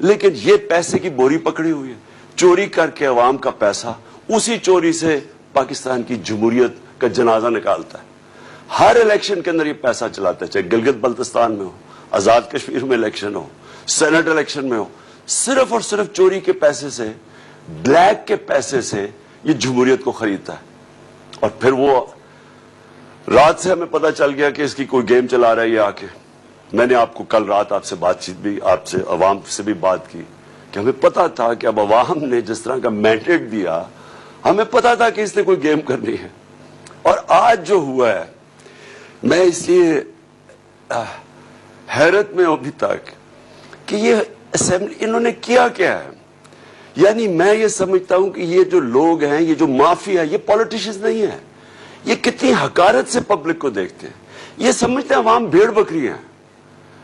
لیکن یہ پیسے کی بوری پکڑی ہوئی ہے, چوری کر کے عوام کا پیسہ, اسی چوری سے پاکستان کی جمہوریت کا جنازہ نکالتا ہے. ہر الیکشن کے اندر یہ پیسہ چلاتا ہے, چاہے گلگت بلتستان میں ہو, آزاد کشمیر میں الیکشن ہو, سینٹ الیکشن میں ہو, صرف اور صرف چوری کے پیسے سے, بلیک کے پیسے سے یہ جمہوریت کو خریدتا ہے. اور پھر وہ رات سے ہمیں پتا چل گیا کہ اس کی کوئی گیم چلا رہا ہے یہ آ کے. میں نے آپ کو کل رات آپ سے بات چیت بھی, آپ سے عوام سے بھی بات کی کہ ہمیں پتا تھا کہ اب عوام نے جس طرح کا مینڈیٹ دیا, ہمیں پتا تھا کہ اس نے کوئی گیم کرنی ہے. اور آج جو ہوا ہے, میں اس لیے حیرت میں ہوں ابھی تک کہ یہ اسمبلی انہوں نے کیا کیا ہے. یعنی میں یہ سمجھتا ہوں کہ یہ جو لوگ ہیں, یہ جو مافیا, یہ پولیٹیشنز نہیں ہیں, یہ کتنی حقارت سے پبلک کو دیکھتے ہیں. یہ سمجھتے ہیں عوام بھیڑ بکری ہیں.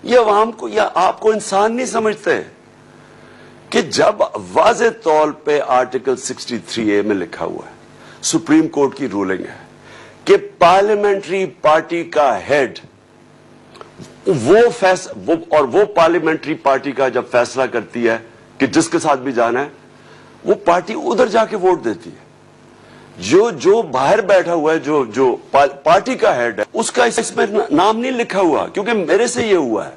یہ عوام کو یا آپ کو انسان نہیں سمجھتے کہ جب واضح طور پہ آرٹیکل 63A میں لکھا ہوا ہے, سپریم کورٹ کی رولنگ ہے کہ پارلیمنٹری پارٹی کا ہیڈ وہ پارلیمنٹری پارٹی کا جب فیصلہ کرتی ہے کہ جس کے ساتھ بھی جانا ہے, وہ پارٹی ادھر جا کے ووٹ دیتی ہے. جو باہر بیٹھا ہوا ہے, جو پارٹی کا ہیڈ ہے, اس کا اس میں نام نہیں لکھا ہوا. کیونکہ میرے سے یہ ہوا ہے,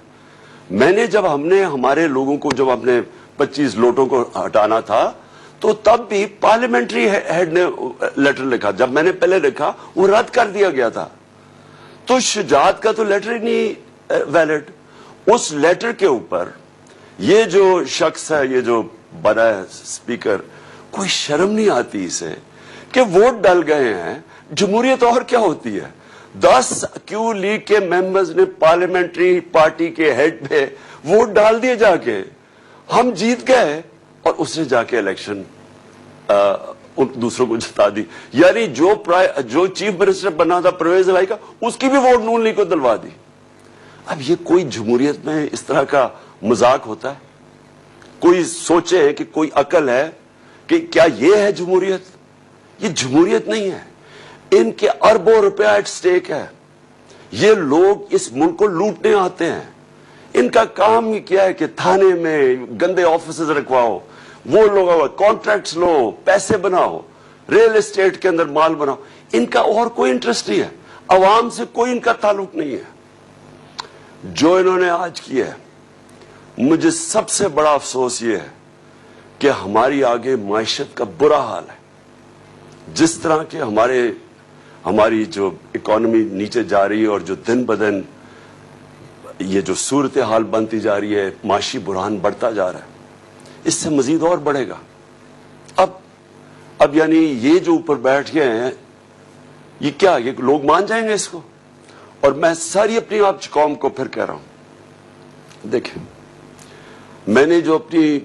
میں نے جب ہم نے ہمارے لوگوں کو جب اپنے 25 لوٹوں کو ہٹانا تھا تو تب بھی پارلیمنٹری ہیڈ نے لیٹر لکھا. جب میں نے پہلے لکھا وہ رد کر دیا گیا تھا. تو شجاعت کا تو لیٹر ہی نہیں ویلڈ. اس لیٹر کے اوپر یہ جو شخص ہے, یہ جو بنا ہے اسپیکر, کوئی شرم نہیں آتی اسے کہ ووٹ ڈل گئے ہیں. جمہوریت اور کیا ہوتی ہے؟ 10 کیو لیگ کے ممبرز نے پارلیمنٹری پارٹی کے ہیڈ پہ ووٹ ڈال دیے جا کے, ہم جیت گئے, اور اس نے جا کے الیکشن دوسروں کو جتا دی. یعنی جو چیف منسٹر بنا تھا پرویز الہی کا, اس کی بھی ووٹ نون لیگ کو دلوا دی. اب یہ کوئی جمہوریت میں اس طرح کا مذاق ہوتا ہے؟ کوئی سوچے کہ کوئی عقل ہے کہ کیا یہ ہے جمہوریت؟ یہ جمہوریت نہیں ہے. ان کے اربوں روپیہ ایٹ سٹیک ہے. یہ لوگ اس ملک کو لوٹنے آتے ہیں. ان کا کام ہی کیا ہے کہ تھانے میں گندے آفیسز رکھواؤ, وہ لوگ کانٹریکٹس لو, پیسے بناؤ, ریل اسٹیٹ کے اندر مال بناؤ. ان کا اور کوئی انٹرسٹ نہیں ہے, عوام سے کوئی ان کا تعلق نہیں ہے. جو انہوں نے آج کیا ہے, مجھے سب سے بڑا افسوس یہ ہے کہ ہماری آگے معیشت کا برا حال ہے. جس طرح کے ہماری جو اکانومی نیچے جا رہی ہے, اور جو دن بدن یہ جو صورتحال بنتی جا رہی ہے, معاشی بحران بڑھتا جا رہا ہے, اس سے مزید اور بڑھے گا. اب یعنی یہ جو اوپر بیٹھ گئے ہیں, یہ کیا, یہ لوگ مان جائیں گے اس کو؟ اور میں ساری اپنی آپ قوم کو پھر کہہ رہا ہوں, دیکھیں, میں نے جو اپنی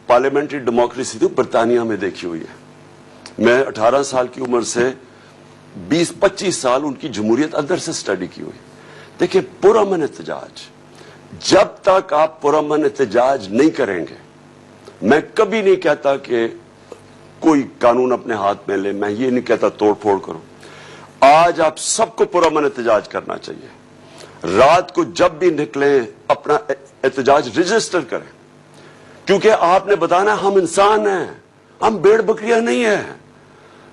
پارلیمنٹری ڈیموکریسی تھی برطانیہ میں دیکھی ہوئی ہے. میں 18 سال کی عمر سے 20-25 سال ان کی جمہوریت اندر سے سٹڈی کی ہوئی. دیکھیں, پرامن احتجاج, جب تک آپ پرامن احتجاج نہیں کریں گے, میں کبھی نہیں کہتا کہ کوئی قانون اپنے ہاتھ میں لے, میں یہ نہیں کہتا توڑ پھوڑ کرو. آج آپ سب کو پرامن احتجاج کرنا چاہیے. رات کو جب بھی نکلیں اپنا احتجاج رجسٹر کریں, کیونکہ آپ نے بتانا ہم انسان ہیں, ہم بھیڑ بکریاں نہیں ہیں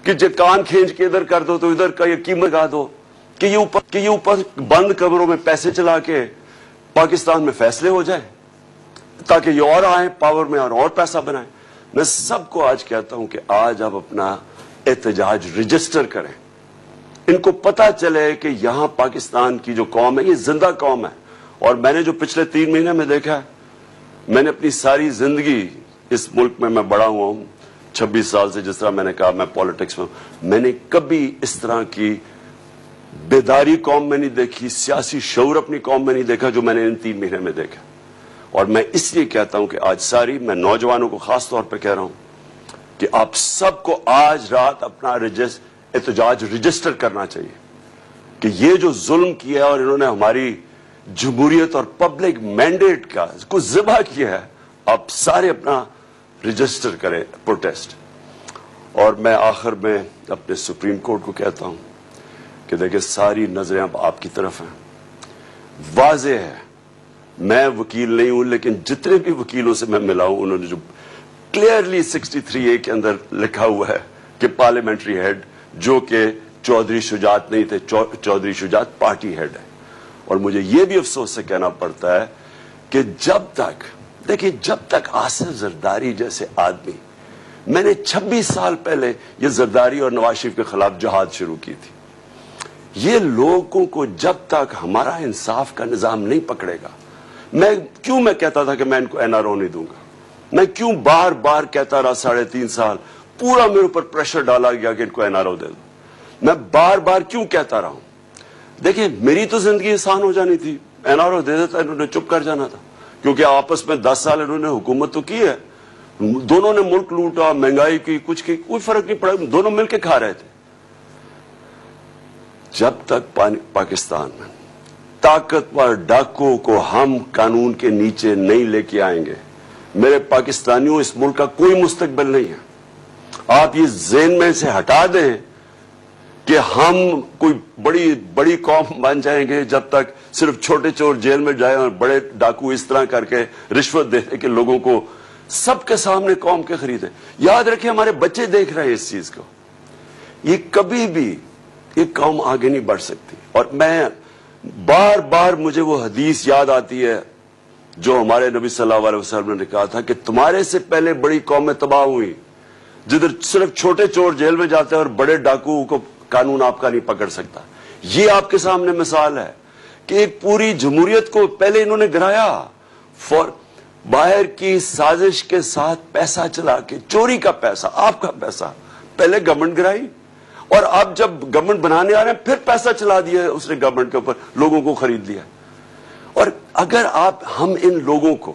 کہ جو کان کھینچ کے ادھر کر دو تو ادھر کا یہ قیمت لگا دو, کہ یہ اوپر بند کمروں میں پیسے چلا کے پاکستان میں فیصلے ہو جائیں تاکہ یہ اور آئیں پاور میں اور پیسہ بنائیں. میں سب کو آج کہتا ہوں کہ آج آپ اپنا احتجاج رجسٹر کریں. ان کو پتا چلے کہ یہاں پاکستان کی جو قوم ہے یہ زندہ قوم ہے. اور میں نے جو پچھلے 3 مہینے میں دیکھا ہے, میں نے اپنی ساری زندگی اس ملک میں بڑا ہوا ہوں 26 سال سے, جس طرح میں نے کہا میں پالیٹکس میں نے کبھی اس طرح کی بیداری قوم میں نہیں دیکھی, سیاسی شعور اپنی قوم میں نہیں دیکھا جو میں نے ان 3 مہینے میں دیکھا. اور میں اس لیے کہتا ہوں کہ آج میں نوجوانوں کو خاص طور پہ کہہ رہا ہوں کہ آپ سب کو آج رات اپنا احتجاج رجسٹر کرنا چاہیے کہ یہ جو ظلم کیا اور انہوں نے ہماری جمہوریت اور پبلک مینڈیٹ کا کو ذبح کیا ہے, آپ سارے اپنا رجسٹر کریں پروٹیسٹ. اور میں آخر میں اپنے سپریم کورٹ کو کہتا ہوں کہ دیکھیں, ساری نظریں اب آپ کی طرف ہیں. واضح ہے میں وکیل نہیں ہوں لیکن جتنے بھی وکیلوں سے میں ملا ہوں انہوں نے جو کلیئرلی 63A کے اندر لکھا ہوا ہے کہ پارلیمنٹری ہیڈ جو کہ چودھری شجاعت نہیں تھے، چودھری شجاعت پارٹی ہیڈ ہے. اور مجھے یہ بھی افسوس سے کہنا پڑتا ہے کہ جب تک دیکھیں جب تک آصف زرداری جیسے آدمی، میں نے 26 سال پہلے یہ زرداری اور نواز شریف کے خلاف جہاد شروع کی تھی. یہ لوگوں کو جب تک ہمارا انصاف کا نظام نہیں پکڑے گا، میں کہتا تھا کہ میں ان کو NRO نہیں دوں گا، میں کیوں بار بار کہتا رہا 3.5 سال پورا میرے اوپر پریشر ڈالا گیا کہ ان کو NRO دے دوں، میں بار بار کیوں کہتا رہا ہوں. دیکھیں میری تو زندگی آسان ہو جانی تھی، NRO دے دیتا انہوں نے چپ کر جانا تھا، کیونکہ آپس میں 10 سال انہوں نے حکومت تو کی ہے، دونوں نے ملک لوٹا، مہنگائی کی، کچھ کی، کوئی فرق نہیں پڑا، دونوں مل کے کھا رہے تھے. جب تک پاکستان میں طاقتور ڈاکو کو ہم قانون کے نیچے نہیں لے کے آئیں گے، میرے پاکستانیوں اس ملک کا کوئی مستقبل نہیں ہے. آپ یہ ذہن میں سے ہٹا دیں کہ ہم کوئی بڑی قوم بن جائیں گے جب تک صرف چھوٹے چور جیل میں جائیں اور بڑے ڈاکو اس طرح کر کے رشوت دے دے کہ لوگوں کو سب کے سامنے قوم کے خریدیں. یاد رکھیں ہمارے بچے دیکھ رہے ہیں اس چیز کو. یہ کبھی بھی یہ قوم آگے نہیں بڑھ سکتی. اور میں بار بار مجھے وہ حدیث یاد آتی ہے جو ہمارے نبی صلی اللہ علیہ وسلم نے کہا تھا کہ تمہارے سے پہلے بڑی قومیں تباہ ہوئی جدھر صرف چھوٹے چور جیل میں جاتے ہیں اور بڑے ڈاکو کو قانون آپ کا نہیں پکڑ سکتا. یہ آپ کے سامنے مثال ہے کہ ایک پوری جمہوریت کو پہلے انہوں نے گرایا، باہر کی سازش کے ساتھ پیسہ چلا کے، چوری کا پیسہ، آپ کا پیسہ، پہلے گورنمنٹ گرائی اور اب جب گورنمنٹ بنانے آ رہے ہیں پھر پیسہ چلا دیا ہے اس نے گورنمنٹ کے اوپر، لوگوں کو خرید لیا. اور اگر ہم ان لوگوں کو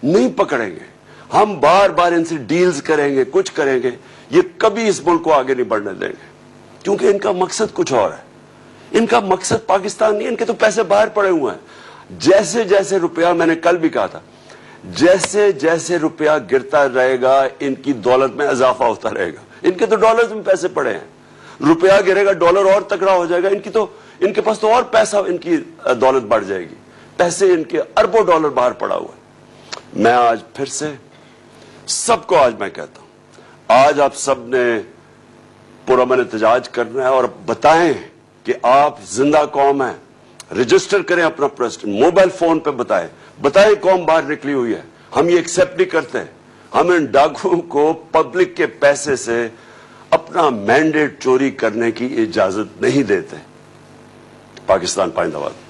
نہیں پکڑیں گے، ہم بار بار ان سے ڈیلز کریں گے، کچھ کریں گے، یہ کبھی اس ملک کو آگے نہیں بڑھنے دیں گے، کیونکہ ان کا مقصد کچھ اور ہے. ان کا مقصد پاکستان نہیں، ان کے تو پیسے باہر پڑے ہوئے ہیں. جیسے جیسے روپیہ، میں نے کل بھی کہا تھا، جیسے جیسے روپیہ گرتا رہے گا ان کی دولت میں اضافہ ہوتا رہے گا. ان کے تو ڈالرز میں پیسے پڑے ہیں، روپیہ گرے گا ڈالر اور تکڑا ہو جائے گا، ان کے پاس تو اور پیسہ، ان کی دولت بڑھ جائے گی. پیسے ان کے اربوں ڈالر باہر پڑا ہوا ہے. میں آج پھر سے سب کو میں کہتا ہوں، آج آپ سب نے پرامن احتجاج کرنا ہے اور بتائیں کہ آپ زندہ قوم ہیں. رجسٹر کریں اپنا پریزیڈنٹ، موبائل فون پہ بتائیں قوم باہر نکلی ہوئی ہے. ہم یہ ایکسپٹ نہیں کرتے. ہم ان ڈاکوؤں کو پبلک کے پیسے سے اپنا مینڈیٹ چوری کرنے کی اجازت نہیں دیتے. پاکستان پائندہ باد.